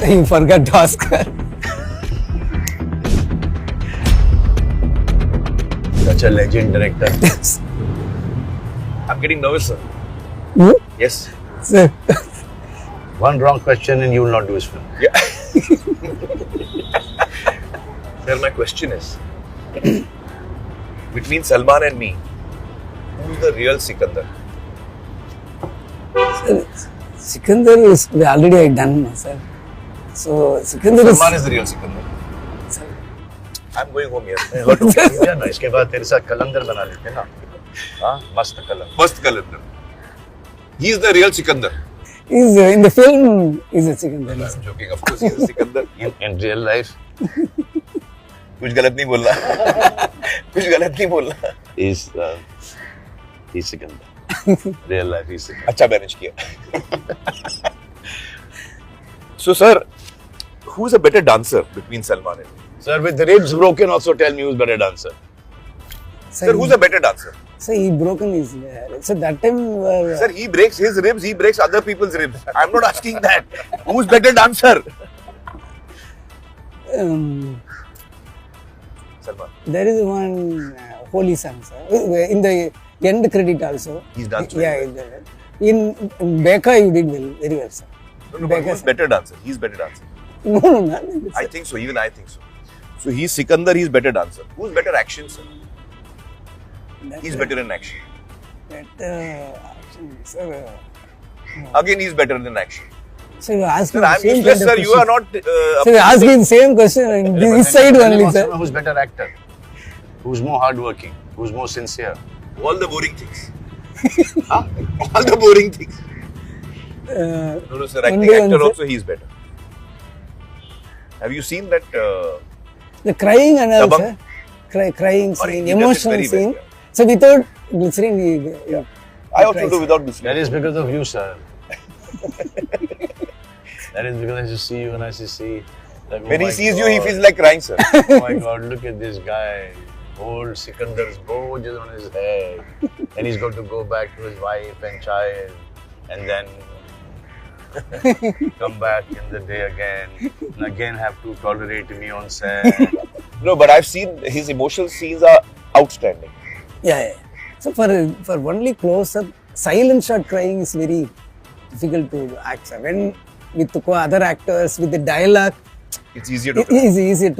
So you forgot to ask her. Such a legend director. I'm getting nervous, sir. You? Yes. Sir. One wrong question and you will not do his film. Yeah. Sir, my question is, between Salman and me, who's the real Sikandar? Sir, Sikandar is already I done, sir. So Sikandar Salman is the real Sikandar. Sir. I'm going home here. I heard of it. Yeah, ना इसके बाद तेरे साथ कलंदर बना लेते हैं ना. हाँ, मस्त कलंदर. Mast Qalandar. He is the real Sikandar. Is in the film is a Sikandar. I'm joking. Of course, he is a Sikandar. In real life, कुछ गलत नहीं बोलना. कुछ गलत नहीं बोलना. He's Sikandar. Real life, he's Sikandar. अच्छा manage किया. So, sir, who's a better dancer between Salman and me? Sir, with the ribs broken, also tell me who's better dancer. Sir, who's a better dancer? So he broken his. So that time. Sir, he breaks his ribs, he breaks other people's ribs. I'm not asking that. Who's better dancer? Salman. There is one holy song, sir. In the end credit also. He's danced Yeah, well. in Becca you did well, very well, sir. No, but who's better dancer? He's better dancer. No. I think so, even I think so. So he's Sikandar, he's better dancer. Who's better action, sir? He's better in action. Better action, sir. Again, he's better than action. So you ask Sir, me the I'm same useless, kind of sir. You are question. not. So you ask me the same question in this side only, sir. Who's better actor? Who's more hardworking? Who's more sincere? All the boring things. Huh? All the boring things. No, sir. Acting only actor one, also, he's better. Have you seen that? The crying and all, Dabang? sir. Crying Or scene, he does it emotional very scene. well, So without glycerin, yeah. I also do without this. That is because of you, sir. That is because I just see you and I just see. Like, When oh he my sees you, he God. feels like crying, sir. Oh my God, look at this guy. Old Sikandar's bow just on his head. And he's got to go back to his wife and child. And then come back in the day again. And again have to tolerate me on set. No, but I've seen his emotional scenes are outstanding. Yeah. So for only close up, silent shot crying is very difficult to act, sir. When with other actors, with the dialogue, It's easier to it is easier to